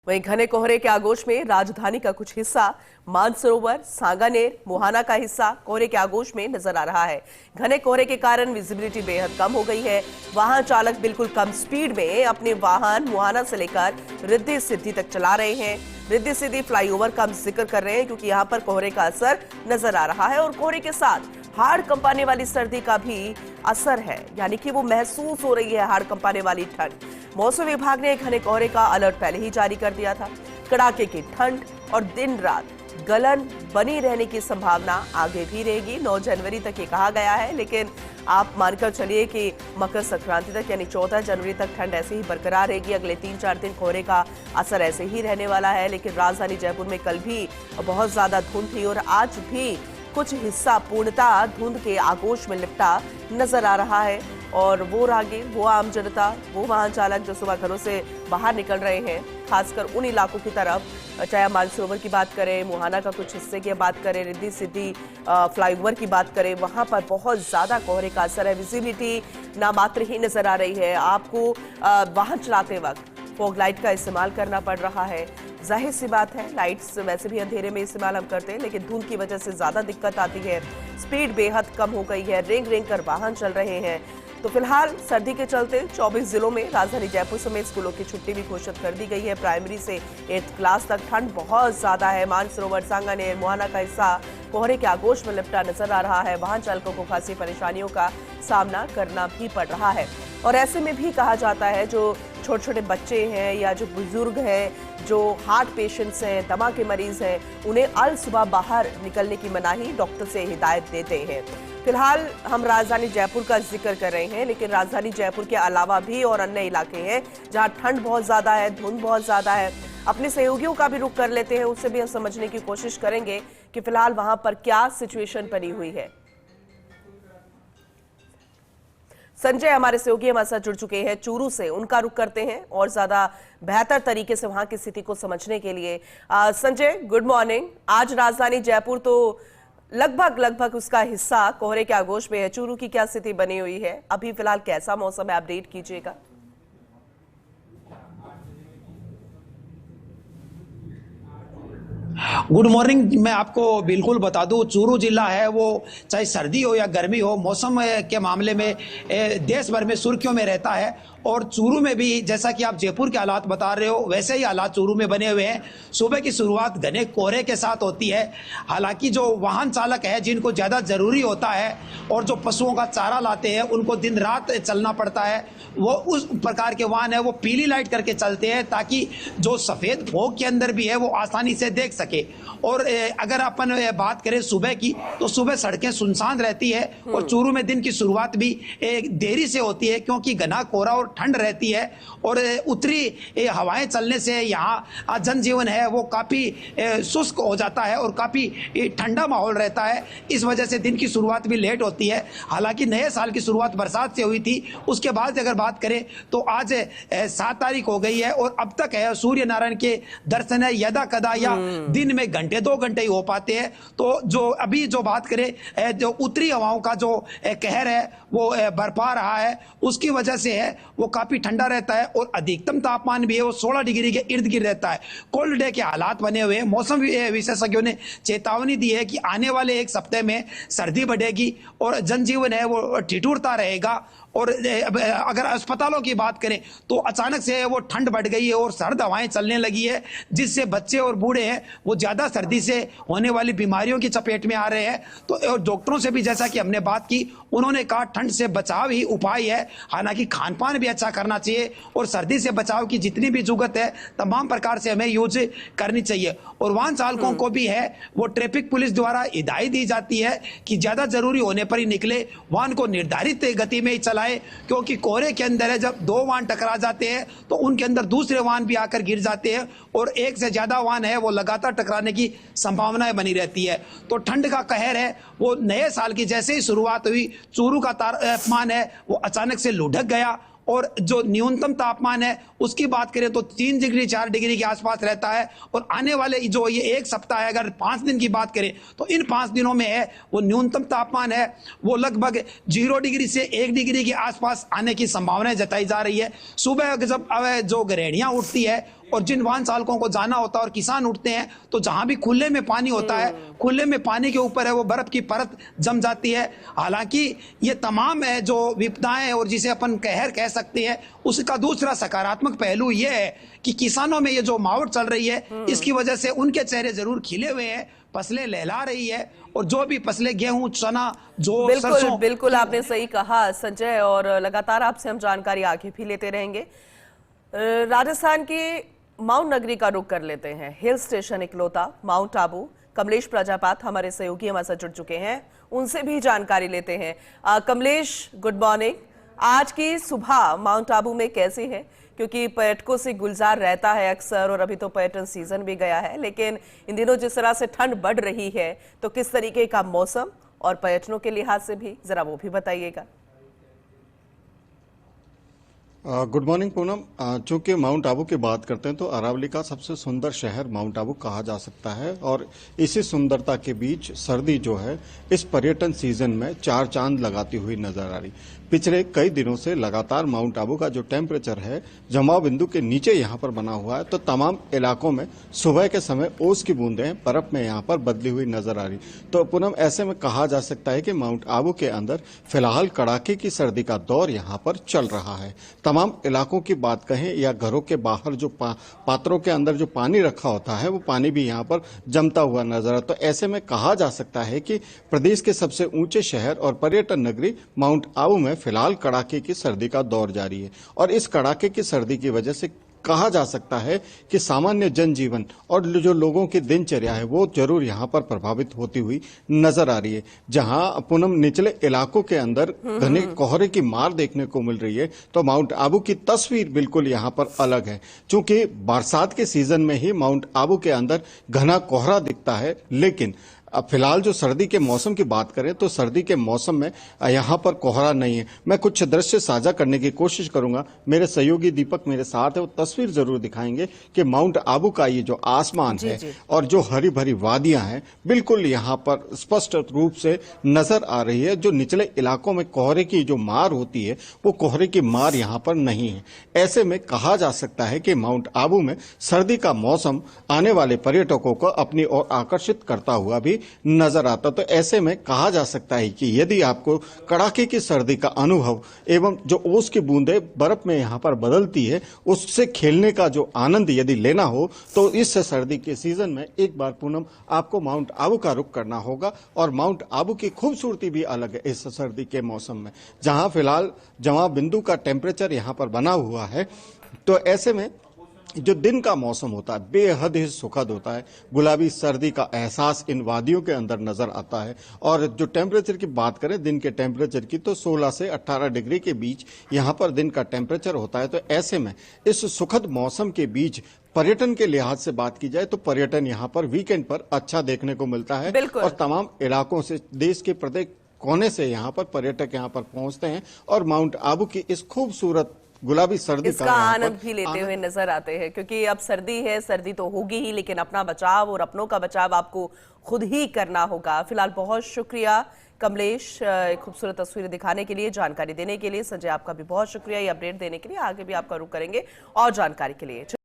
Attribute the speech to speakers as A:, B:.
A: वहीं घने कोहरे के आगोश में राजधानी का कुछ हिस्सा, मानसरोवर, सांगानेर, मुहाना का हिस्सा कोहरे के आगोश में नजर आ रहा है। घने कोहरे के कारण विजिबिलिटी बेहद कम हो गई है। वाहन चालक बिल्कुल कम स्पीड में अपने वाहन मुहाना से लेकर रिद्धि सिद्धि तक चला रहे हैं। रिद्धि सिद्धि फ्लाईओवर का हम जिक्र कर रहे हैं क्योंकि यहाँ पर कोहरे का असर नजर आ रहा है और कोहरे के साथ हाड़ कंपाने वाली सर्दी का भी असर है, यानी कि वो महसूस हो रही है हाड़ कंपाने वाली ठंड। मौसम विभाग ने घने कोहरे का अलर्ट पहले ही जारी कर दिया था। कड़ाके की ठंड और दिन रात गलन बनी रहने की संभावना आगे भी रहेगी। 9 जनवरी तक ये कहा गया है, लेकिन आप मानकर चलिए कि मकर संक्रांति तक यानी 14 जनवरी तक ठंड ऐसे ही बरकरार रहेगी। अगले 3-4 दिन कोहरे का असर ऐसे ही रहने वाला है। लेकिन राजधानी जयपुर में कल भी बहुत ज्यादा धुंध थी और आज भी कुछ हिस्सा पूर्णतः धुंध के आगोश में लिपटा नजर आ रहा है। और वो राहगीर, वो आम जनता, वो वाहन चालक जो सुबह घरों से बाहर निकल रहे हैं, खासकर उन इलाकों की तरफ, चाहे मानसरोवर की बात करें, मुहाना का कुछ हिस्से की बात करें, रिद्धि सिद्धि फ्लाईओवर की बात करें, वहां पर बहुत ज्यादा कोहरे का असर है। विजिबिलिटी नामात्र ही नजर आ रही है। आपको वाहन चलाते वक्त फॉग लाइट का इस्तेमाल करना पड़ रहा है। जाहिर सी बात है, लाइट्स वैसे भी अंधेरे में इस्तेमाल हम करते हैं, लेकिन धुंध की वजह से ज्यादा दिक्कत आती है। स्पीड बेहद कम हो गई है, रेंग रेंग कर वाहन चल रहे हैं। तो फिलहाल सर्दी के चलते 24 जिलों में राजधानी जयपुर समेत स्कूलों की छुट्टी भी घोषित कर दी गई है। प्राइमरी से 8th क्लास तक ठंड बहुत ज्यादा है। मानसरोवर, सांगानेर, मुहाना का हिस्सा कोहरे के आगोश में लिपटा नजर आ रहा है। वाहन चालकों को खासी परेशानियों का सामना करना भी पड़ रहा है। और ऐसे में भी कहा जाता है जो छोटे छोटे बच्चे हैं या जो बुजुर्ग हैं, जो हार्ट पेशेंट्स हैं, दमा के मरीज हैं, उन्हें अल सुबह बाहर निकलने की मनाही डॉक्टर से हिदायत देते हैं। फिलहाल हम राजधानी जयपुर का जिक्र कर रहे हैं, लेकिन राजधानी जयपुर के अलावा भी और अन्य इलाके हैं जहां ठंड बहुत ज्यादा है, धुंध बहुत ज्यादा है। अपने सहयोगियों का भी रुख कर लेते हैं, उससे भी हम समझने की कोशिश करेंगे कि फिलहाल वहां पर क्या सिचुएशन बनी हुई है। संजय हमारे सहयोगी हमारे साथ जुड़ चुके हैं चूरू से, उनका रुख करते हैं और ज्यादा बेहतर तरीके से वहां की स्थिति को समझने के लिए। Sanjay, good morning. आज राजधानी जयपुर तो लगभग उसका हिस्सा कोहरे के आगोश में है। चूरू की क्या स्थिति बनी हुई है अभी फिलहाल, कैसा मौसम है, अपडेट कीजिएगा।
B: Good morning. मैं आपको बिल्कुल बता दूं, चूरू जिला है वो चाहे सर्दी हो या गर्मी हो, मौसम के मामले में देश भर में सुर्खियों में रहता है। और चूरू में भी जैसा कि आप जयपुर के हालात बता रहे हो, वैसे ही हालात चूरू में बने हुए हैं। सुबह की शुरुआत घने कोहरे के साथ होती है। हालांकि जो वाहन चालक है, जिनको ज़्यादा ज़रूरी होता है और जो पशुओं का चारा लाते हैं, उनको दिन रात चलना पड़ता है। वो उस प्रकार के वाहन है वो पीली लाइट करके चलते हैं ताकि जो सफ़ेद फॉग के अंदर भी है वो आसानी से देख सके। और अगर अपन बात करें सुबह की, तो सुबह सड़कें सुनसान रहती है और चूरू में दिन की शुरुआत भी देरी से होती है क्योंकि घना कोहरा और ठंड रहती है। और उत्तरी हवाएं चलने से यहाँ जनजीवन है वो काफ़ी शुष्क हो जाता है और काफ़ी ठंडा माहौल रहता है। इस वजह से दिन की शुरुआत भी लेट होती है। हालांकि नए साल की शुरुआत बरसात से हुई थी, उसके बाद अगर बात करें तो आज 7 तारीख हो गई है और अब तक है सूर्य नारायण के दर्शन है यदा कदा या दिन में घंटे 2 घंटे ही हो पाते हैं। तो जो अभी जो बात करें, जो उत्तरी हवाओं का जो कहर है वो बरपा रहा है, उसकी वजह से है वो काफी ठंडा रहता है और अधिकतम तापमान भी है वो 16 डिग्री के इर्द गिर्द रहता है। कोल्ड डे के हालात बने हुए हैं। मौसम विशेषज्ञों ने चेतावनी दी है कि आने वाले 1 सप्ताह में सर्दी बढ़ेगी और जनजीवन है वो ठिठुरता रहेगा। और अगर अस्पतालों की बात करें तो अचानक से वो ठंड बढ़ गई है और सर्द हवाएं चलने लगी है, जिससे बच्चे और बूढ़े हैं वो ज़्यादा सर्दी से होने वाली बीमारियों की चपेट में आ रहे हैं। तो डॉक्टरों से भी जैसा कि हमने बात की, उन्होंने कहा ठंड से बचाव ही उपाय है। हालांकि खान पान भी अच्छा करना चाहिए और सर्दी से बचाव की जितनी भी जुगत है तमाम प्रकार से हमें यूज करनी चाहिए। और वाहन चालकों को भी है वो ट्रैफिक पुलिस द्वारा हिदायत दी जाती है कि ज़्यादा जरूरी होने पर ही निकले, वाहन को निर्धारित गति में ही चलाए, क्योंकि कोहरे के अंदर है जब 2 वाहन टकरा जाते हैं तो उनके अंदर दूसरे वाहन भी आकर गिर जाते हैं और एक से ज्यादा वाहन है वो लगातार टकराने की संभावनाएं बनी रहती है। तो ठंड का कहर है वो नए साल की जैसे ही शुरुआत हुई, चूरू का तापमान है वो अचानक से लुढ़क गया। और जो न्यूनतम तापमान है उसकी बात करें तो 3 डिग्री 4 डिग्री के आसपास रहता है। और आने वाले जो ये 1 सप्ताह है, अगर 5 दिन की बात करें तो इन 5 दिनों में है वो न्यूनतम तापमान है वो लगभग 0 डिग्री से 1 डिग्री के आसपास आने की संभावना जताई जा रही है। सुबह जब जो ग्रहणियां उठती है और जिन वाहन चालकों को जाना होता है और किसान उठते हैं तो जहां भी खुले में पानी होता है, खुले में पानी के ऊपर है वो बर्फ की परत जम जाती है। हालांकि ये तमाम है जो विपदाएं और जिसे अपन कहर कह सकते हैं, उसका दूसरा सकारात्मक पहलू ये है कि किसानों में ये जो मावट चल रही है इसकी वजह से उनके चेहरे जरूर खिले हुए हैं, फसलें लहला रही है और जो भी फसलें गेहूं, चना, जो
A: बिल्कुल बिल्कुल आपने सही कहा संजय, और लगातार आपसे हम जानकारी आगे भी लेते रहेंगे। राजस्थान की माउंट नगरी का रुख कर लेते हैं, हिल स्टेशन इकलौता माउंट आबू। कमलेश प्रजापत हमारे सहयोगी हमारे साथ जुड़ चुके हैं, उनसे भी जानकारी लेते हैं। Kamlesh, good morning. आज की सुबह माउंट आबू में कैसी है, क्योंकि पर्यटकों से गुलजार रहता है अक्सर और अभी तो पर्यटन सीजन भी गया है, लेकिन इन दिनों जिस तरह से ठंड बढ़ रही है तो किस तरीके का मौसम और पर्यटनों के लिहाज से भी जरा वो भी बताइएगा।
C: Good morning Poonam. चूंकि माउंट आबू की बात करते हैं तो अरावली का सबसे सुंदर शहर माउंट आबू कहा जा सकता है, और इसी सुंदरता के बीच सर्दी जो है इस पर्यटन सीजन में चार चांद लगाती हुई नजर आ रही। पिछले कई दिनों से लगातार माउंट आबू का जो टेम्परेचर है जमाव बिंदु के नीचे यहाँ पर बना हुआ है, तो तमाम इलाकों में सुबह के समय ओस की बूंदें बर्फ में यहाँ पर बदली हुई नजर आ रही। तो पूनम, ऐसे में कहा जा सकता है कि माउंट आबू के अंदर फिलहाल कड़ाके की सर्दी का दौर यहाँ पर चल रहा है। तमाम इलाकों की बात कहें या घरों के बाहर जो पात्रों के अंदर जो पानी रखा होता है वो पानी भी यहाँ पर जमता हुआ नजर आता। तो ऐसे में कहा जा सकता है कि प्रदेश के सबसे ऊंचे शहर और पर्यटन नगरी माउंट आबू में फिलहाल कड़ाके की सर्दी का दौर जारी है, और इस कड़ाके की सर्दी की वजह से कहा जा सकता है कि सामान्य जनजीवन और जो लोगों की दिनचर्या है वो जरूर यहां पर प्रभावित होती हुई नजर आ रही है। जहां पूनम निचले इलाकों के अंदर घने कोहरे की मार देखने को मिल रही है, तो माउंट आबू की तस्वीर बिल्कुल यहां पर अलग है। चूंकि बरसात के सीजन में ही माउंट आबू के अंदर घना कोहरा दिखता है, लेकिन अब फिलहाल जो सर्दी के मौसम की बात करें तो सर्दी के मौसम में यहाँ पर कोहरा नहीं है। मैं कुछ दृश्य साझा करने की कोशिश करूंगा, मेरे सहयोगी दीपक मेरे साथ है, वो तस्वीर जरूर दिखाएंगे कि माउंट आबू का ये जो आसमान है और जो हरी भरी वादियां हैं बिल्कुल यहाँ पर स्पष्ट रूप से नजर आ रही है। जो निचले इलाकों में कोहरे की जो मार होती है वो कोहरे की मार यहाँ पर नहीं है। ऐसे में कहा जा सकता है कि माउंट आबू में सर्दी का मौसम आने वाले पर्यटकों को अपनी ओर आकर्षित करता हुआ भी नजर आता। तो ऐसे में कहा जा सकता है कि यदि आपको कड़ाके की सर्दी का अनुभव एवं जो ओस की बूंदें बर्फ में यहाँ पर बदलती है उससे खेलने का जो आनंद यदि लेना हो तो इस सर्दी के सीजन में एक बार पूनम आपको माउंट आबू का रुख करना होगा। और माउंट आबू की खूबसूरती भी अलग है इस सर्दी के मौसम में, जहां फिलहाल जमाव बिंदु का टेम्परेचर यहाँ पर बना हुआ है। तो ऐसे में जो दिन का मौसम होता है बेहद ही सुखद होता है। गुलाबी सर्दी का एहसास इन वादियों के अंदर नजर आता है। और जो टेम्परेचर की बात करें दिन के टेम्परेचर की, तो 16 से 18 डिग्री के बीच यहाँ पर दिन का टेम्परेचर होता है। तो ऐसे में इस सुखद मौसम के बीच पर्यटन के लिहाज से बात की जाए तो पर्यटन यहाँ पर वीकेंड पर अच्छा देखने को मिलता है, और तमाम इलाकों से देश के प्रत्येक कोने से यहाँ पर पर्यटक यहाँ पर पहुंचते हैं और माउंट आबू की इस खूबसूरत गुलाबी सर्दी
A: इसका आनंद भी लेते हुए नजर आते हैं, क्योंकि अब सर्दी है, सर्दी तो होगी ही, लेकिन अपना बचाव और अपनों का बचाव आपको खुद ही करना होगा। फिलहाल बहुत शुक्रिया कमलेश, खूबसूरत तस्वीरें दिखाने के लिए, जानकारी देने के लिए। संजय, आपका भी बहुत शुक्रिया ये अपडेट देने के लिए। आगे भी आपका रुख करेंगे और जानकारी के लिए।